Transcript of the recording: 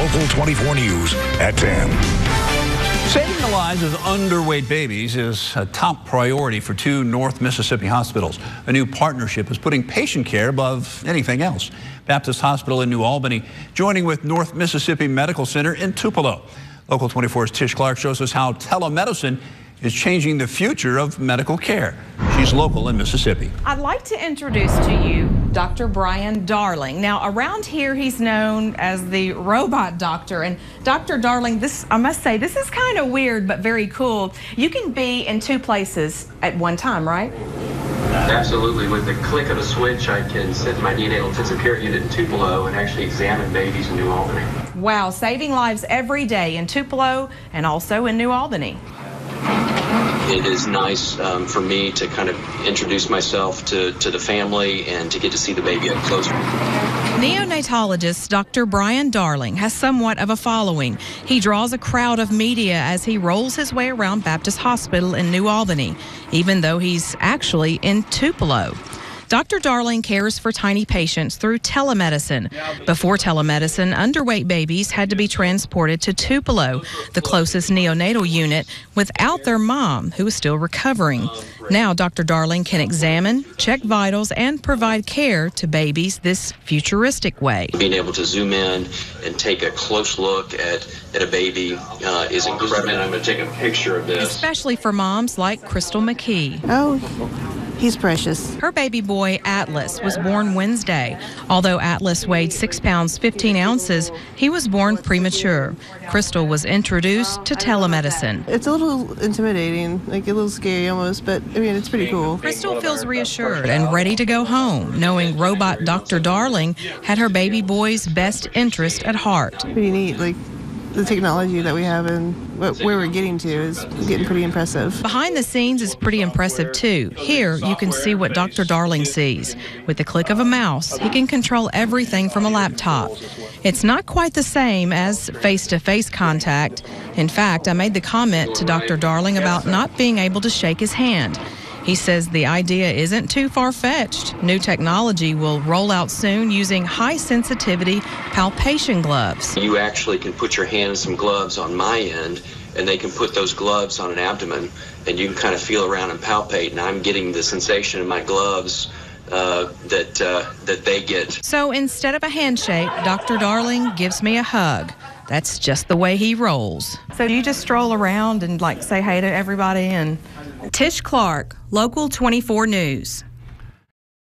Local 24 News at 10. Saving the lives of underweight babies is a top priority for two North Mississippi hospitals. A new partnership is putting patient care above anything else. Baptist Hospital in New Albany joining with North Mississippi Medical Center in Tupelo. Local 24's Tish Clark shows us how telemedicine is changing the future of medical care. She's local in Mississippi. I'd like to introduce to you Dr. Brian Darling. Now, around here, he's known as the robot doctor. And Dr. Darling, I must say, this is kind of weird, but very cool. You can be in two places at one time, right? Absolutely. With the click of a switch, I can sit in my neonatal intensive care unit in Tupelo and actually examine babies in New Albany. Wow, saving lives every day in Tupelo and also in New Albany. It is nice for me to kind of introduce myself to the family and to get to see the baby up close. Neonatologist Dr. Brian Darling has somewhat of a following. He draws a crowd of media as he rolls his way around Baptist Hospital in New Albany, even though he's actually in Tupelo. Dr. Darling cares for tiny patients through telemedicine. Before telemedicine, underweight babies had to be transported to Tupelo, the closest neonatal unit, without their mom, who is still recovering. Now, Dr. Darling can examine, check vitals, and provide care to babies this futuristic way. Being able to zoom in and take a close look at a baby is incredible. I'm going to take a picture of this. Especially for moms like Crystal McKee. Oh, he's precious. Her baby boy, Atlas, was born Wednesday. Although Atlas weighed 6 pounds 15 ounces, he was born premature. Crystal was introduced to telemedicine. It's a little intimidating, like a little scary almost, but I mean, it's pretty cool. Crystal feels reassured and ready to go home, knowing robot Dr. Darling had her baby boy's best interest at heart. Pretty neat, like the technology that we have and where we're getting to is getting pretty impressive. Behind the scenes is pretty impressive too. Here you can see what Dr. Darling sees. With the click of a mouse, he can control everything from a laptop. It's not quite the same as face-to-face contact. In fact, I made the comment to Dr. Darling about not being able to shake his hand. He says the idea isn't too far-fetched. New technology will roll out soon using high-sensitivity palpation gloves. You actually can put your hand in some gloves on my end, and they can put those gloves on an abdomen, and you can kind of feel around and palpate, and I'm getting the sensation in my gloves that they get. So instead of a handshake, Dr. Darling gives me a hug. That's just the way he rolls. So you just stroll around and like say hey to everybody and... Tish Clark, Local 24 News.